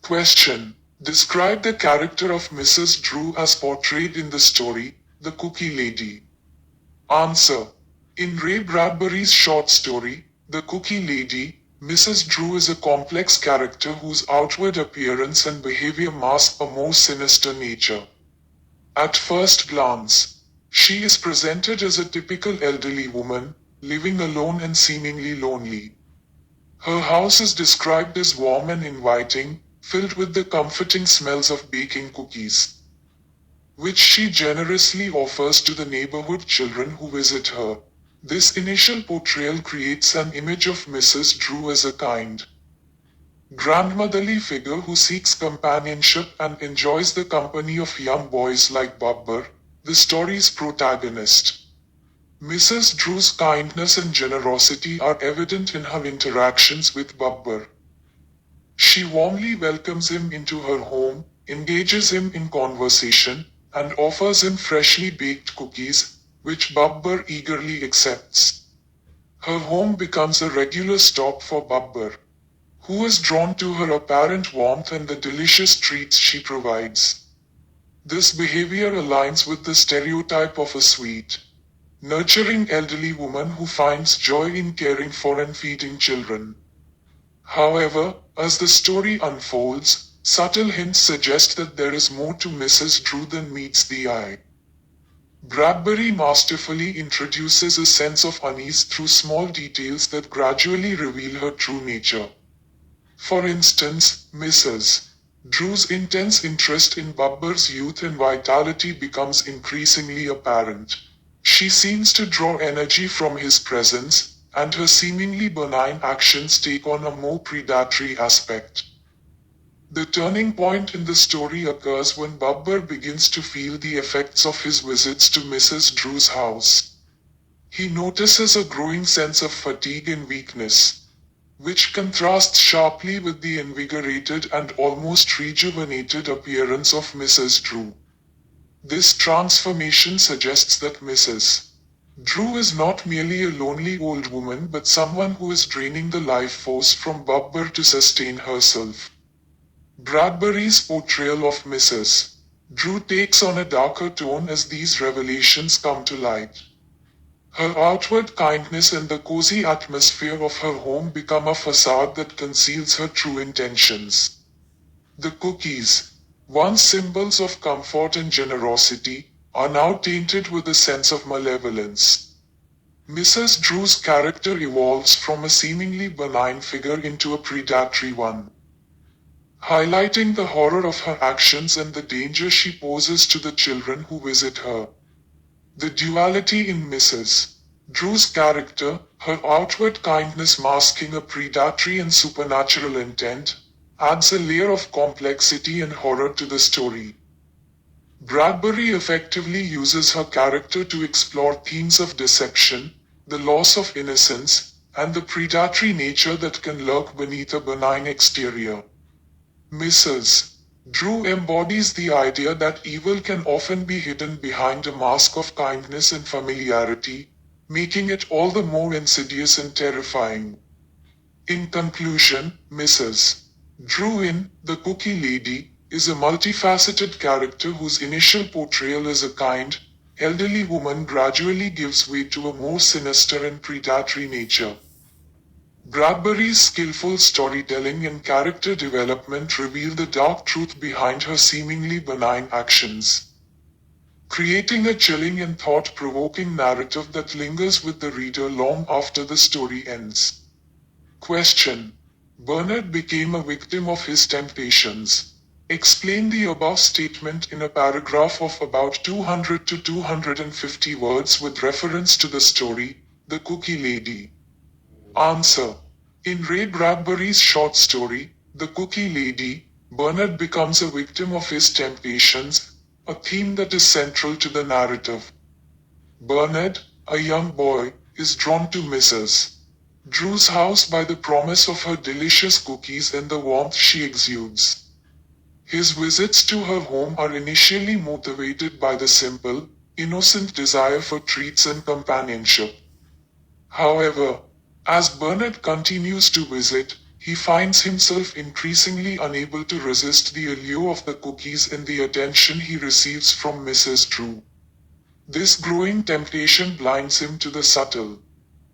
Question. Describe the character of Mrs. Drew as portrayed in the story, The Cookie Lady. Answer. In Ray Bradbury's short story, The Cookie Lady, Mrs. Drew is a complex character whose outward appearance and behavior mask a more sinister nature. At first glance, she is presented as a typical elderly woman, living alone and seemingly lonely. Her house is described as warm and inviting, filled with the comforting smells of baking cookies, which she generously offers to the neighborhood children who visit her. This initial portrayal creates an image of Mrs. Drew as a kind, grandmotherly figure who seeks companionship and enjoys the company of young boys like Bubber, the story's protagonist. Mrs. Drew's kindness and generosity are evident in her interactions with Bubber. She warmly welcomes him into her home, engages him in conversation, and offers him freshly baked cookies, which Bubber eagerly accepts. Her home becomes a regular stop for Bubber, who is drawn to her apparent warmth and the delicious treats she provides. This behavior aligns with the stereotype of a sweet, nurturing elderly woman who finds joy in caring for and feeding children. However, as the story unfolds, subtle hints suggest that there is more to Mrs. Drew than meets the eye. Bradbury masterfully introduces a sense of unease through small details that gradually reveal her true nature. For instance, Mrs. Drew's intense interest in Bubber's youth and vitality becomes increasingly apparent. She seems to draw energy from his presence, and her seemingly benign actions take on a more predatory aspect. The turning point in the story occurs when Bubber begins to feel the effects of his visits to Mrs. Drew's house. He notices a growing sense of fatigue and weakness, which contrasts sharply with the invigorated and almost rejuvenated appearance of Mrs. Drew. This transformation suggests that Mrs. Drew is not merely a lonely old woman but someone who is draining the life force from Bubber to sustain herself. Bradbury's portrayal of Mrs. Drew takes on a darker tone as these revelations come to light. Her outward kindness and the cozy atmosphere of her home become a facade that conceals her true intentions. The cookies, once symbols of comfort and generosity, are now tainted with a sense of malevolence. Mrs. Drew's character evolves from a seemingly benign figure into a predatory one, highlighting the horror of her actions and the danger she poses to the children who visit her. The duality in Mrs. Drew's character, her outward kindness masking a predatory and supernatural intent, adds a layer of complexity and horror to the story. Bradbury effectively uses her character to explore themes of deception, the loss of innocence, and the predatory nature that can lurk beneath a benign exterior. Mrs. Drew embodies the idea that evil can often be hidden behind a mask of kindness and familiarity, making it all the more insidious and terrifying. In conclusion, Mrs. Drew in The Cookie Lady is a multifaceted character whose initial portrayal as a kind, elderly woman gradually gives way to a more sinister and predatory nature. Bradbury's skillful storytelling and character development reveal the dark truth behind her seemingly benign actions, creating a chilling and thought-provoking narrative that lingers with the reader long after the story ends. Question. Bernard became a victim of his temptations. Explain the above statement in a paragraph of about 200 to 250 words with reference to the story, The Cookie Lady. Answer. In Ray Bradbury's short story, The Cookie Lady, Bernard becomes a victim of his temptations, a theme that is central to the narrative. Bernard, a young boy, is drawn to Mrs. Drew's house by the promise of her delicious cookies and the warmth she exudes. His visits to her home are initially motivated by the simple, innocent desire for treats and companionship. However, as Bernard continues to visit, he finds himself increasingly unable to resist the allure of the cookies and the attention he receives from Mrs. Drew. This growing temptation blinds him to the subtle,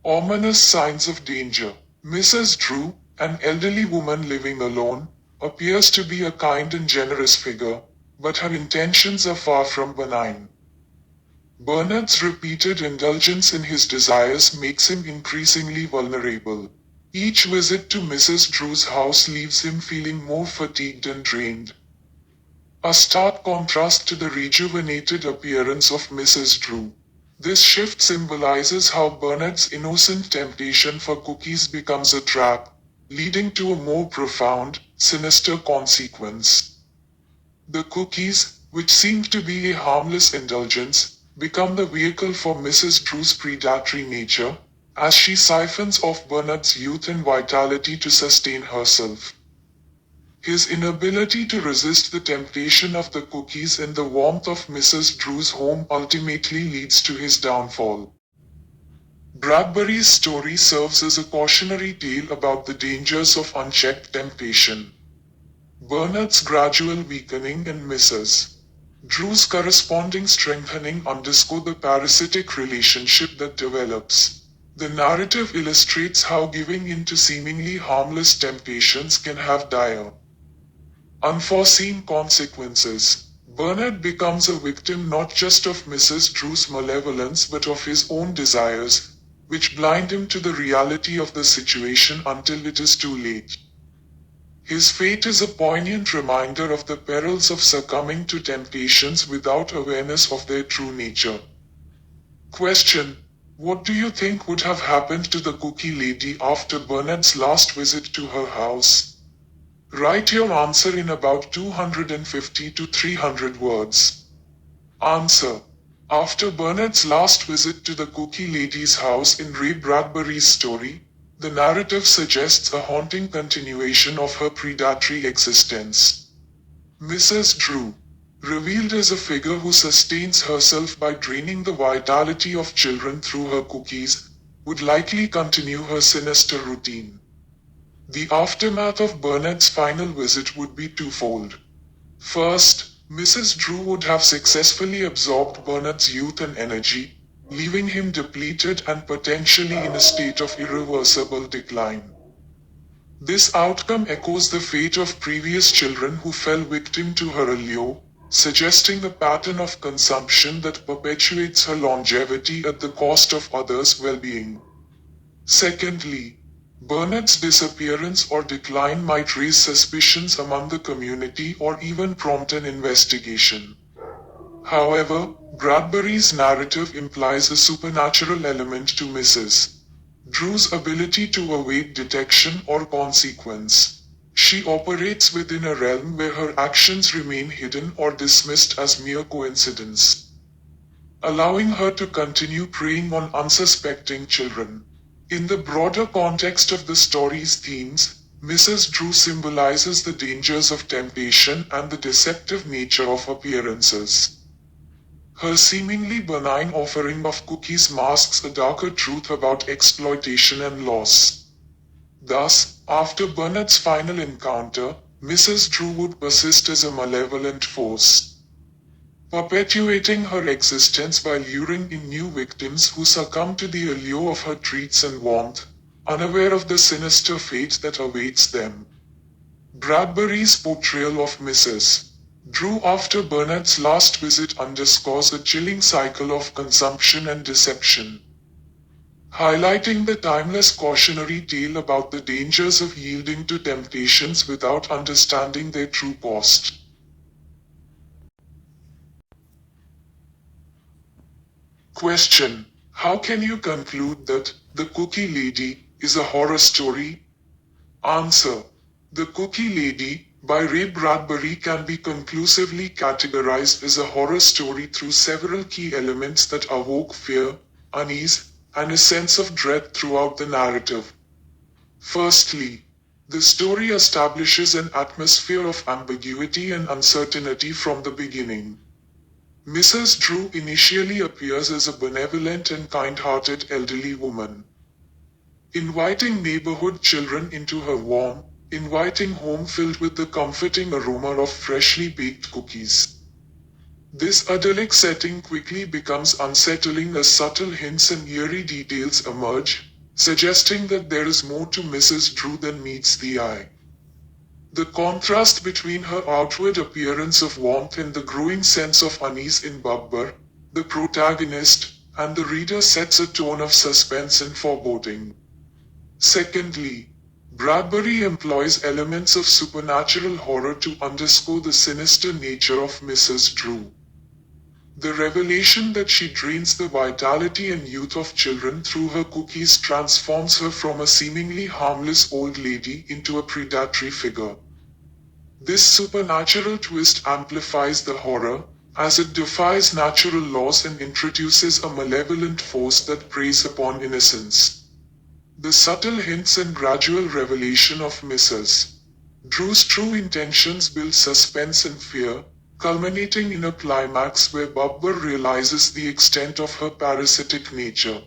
ominous signs of danger. Mrs. Drew, an elderly woman living alone, appears to be a kind and generous figure, but her intentions are far from benign. Bernard's repeated indulgence in his desires makes him increasingly vulnerable. Each visit to Mrs. Drew's house leaves him feeling more fatigued and drained. A stark contrast to the rejuvenated appearance of Mrs. Drew. This shift symbolizes how Bernard's innocent temptation for cookies becomes a trap, leading to a more profound, sinister consequence. The cookies, which seemed to be a harmless indulgence, become the vehicle for Mrs. Drew's predatory nature, as she siphons off Bernard's youth and vitality to sustain herself. His inability to resist the temptation of the cookies and the warmth of Mrs. Drew's home ultimately leads to his downfall. Bradbury's story serves as a cautionary tale about the dangers of unchecked temptation. Bernard's gradual weakening and Mrs. Drew's corresponding strengthening underscore the parasitic relationship that develops. The narrative illustrates how giving in to seemingly harmless temptations can have dire, unforeseen consequences. Bernard becomes a victim not just of Mrs. Drew's malevolence but of his own desires, which blind him to the reality of the situation until it is too late. His fate is a poignant reminder of the perils of succumbing to temptations without awareness of their true nature. Question: what do you think would have happened to the cookie lady after Bernard's last visit to her house? Write your answer in about 250 to 300 words. Answer: after Bernard's last visit to the cookie lady's house in Ray Bradbury's story, the narrative suggests a haunting continuation of her predatory existence. Mrs. Drew, revealed as a figure who sustains herself by draining the vitality of children through her cookies, would likely continue her sinister routine. The aftermath of Bernard's final visit would be twofold. First, Mrs. Drew would have successfully absorbed Bernard's youth and energy, leaving him depleted and potentially in a state of irreversible decline. This outcome echoes the fate of previous children who fell victim to her allure, suggesting a pattern of consumption that perpetuates her longevity at the cost of others' well-being. Secondly, Bernard's disappearance or decline might raise suspicions among the community or even prompt an investigation. However, Bradbury's narrative implies a supernatural element to Mrs. Drew's ability to evade detection or consequence. She operates within a realm where her actions remain hidden or dismissed as mere coincidence, allowing her to continue preying on unsuspecting children. In the broader context of the story's themes, Mrs. Drew symbolizes the dangers of temptation and the deceptive nature of appearances. Her seemingly benign offering of cookies masks a darker truth about exploitation and loss. Thus, after Bernard's final encounter, Mrs. Drew would persist as a malevolent force, perpetuating her existence by luring in new victims who succumb to the allure of her treats and warmth, unaware of the sinister fate that awaits them. Bradbury's portrayal of Mrs. Drew after Bernard's last visit underscores a chilling cycle of consumption and deception, highlighting the timeless cautionary tale about the dangers of yielding to temptations without understanding their true cost. Question: how can you conclude that The Cookie Lady is a horror story? Answer: The Cookie Lady, by Ray Bradbury, can be conclusively categorized as a horror story through several key elements that evoke fear, unease, and a sense of dread throughout the narrative. Firstly, the story establishes an atmosphere of ambiguity and uncertainty from the beginning. Mrs. Drew initially appears as a benevolent and kind-hearted elderly woman. inviting neighborhood children into her warm, inviting home filled with the comforting aroma of freshly baked cookies. This idyllic setting quickly becomes unsettling as subtle hints and eerie details emerge, suggesting that there is more to Mrs. Drew than meets the eye. The contrast between her outward appearance of warmth and the growing sense of unease in Babbar, the protagonist, and the reader sets a tone of suspense and foreboding. Secondly, Bradbury employs elements of supernatural horror to underscore the sinister nature of Mrs. Drew. The revelation that she drains the vitality and youth of children through her cookies transforms her from a seemingly harmless old lady into a predatory figure. This supernatural twist amplifies the horror, as it defies natural laws and introduces a malevolent force that preys upon innocence. The subtle hints and gradual revelation of Mrs. Drew's true intentions build suspense and fear, culminating in a climax where Babbar realizes the extent of her parasitic nature.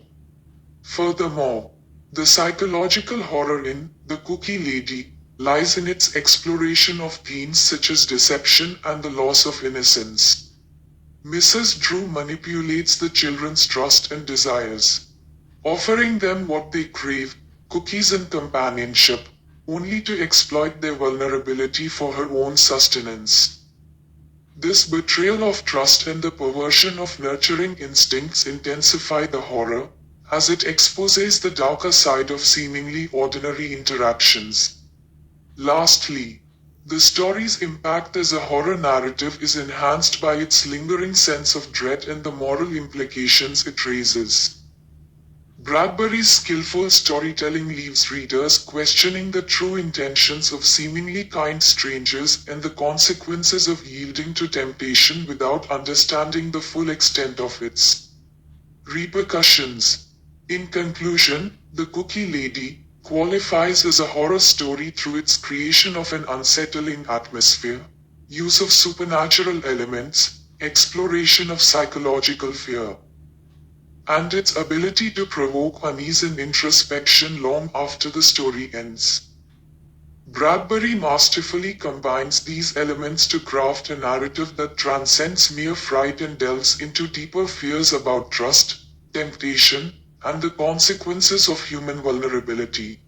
Furthermore, the psychological horror in The Cookie Lady lies in its exploration of themes such as deception and the loss of innocence. Mrs. Drew manipulates the children's trust and desires, offering them what they crave, cookies and companionship, only to exploit their vulnerability for her own sustenance. This betrayal of trust and the perversion of nurturing instincts intensify the horror, as it exposes the darker side of seemingly ordinary interactions. Lastly, the story's impact as a horror narrative is enhanced by its lingering sense of dread and the moral implications it raises. Bradbury's skillful storytelling leaves readers questioning the true intentions of seemingly kind strangers and the consequences of yielding to temptation without understanding the full extent of its repercussions. In conclusion, The Cookie Lady qualifies as a horror story through its creation of an unsettling atmosphere, use of supernatural elements, exploration of psychological fear, and its ability to provoke unease and introspection long after the story ends. Bradbury masterfully combines these elements to craft a narrative that transcends mere fright and delves into deeper fears about trust, temptation, and the consequences of human vulnerability.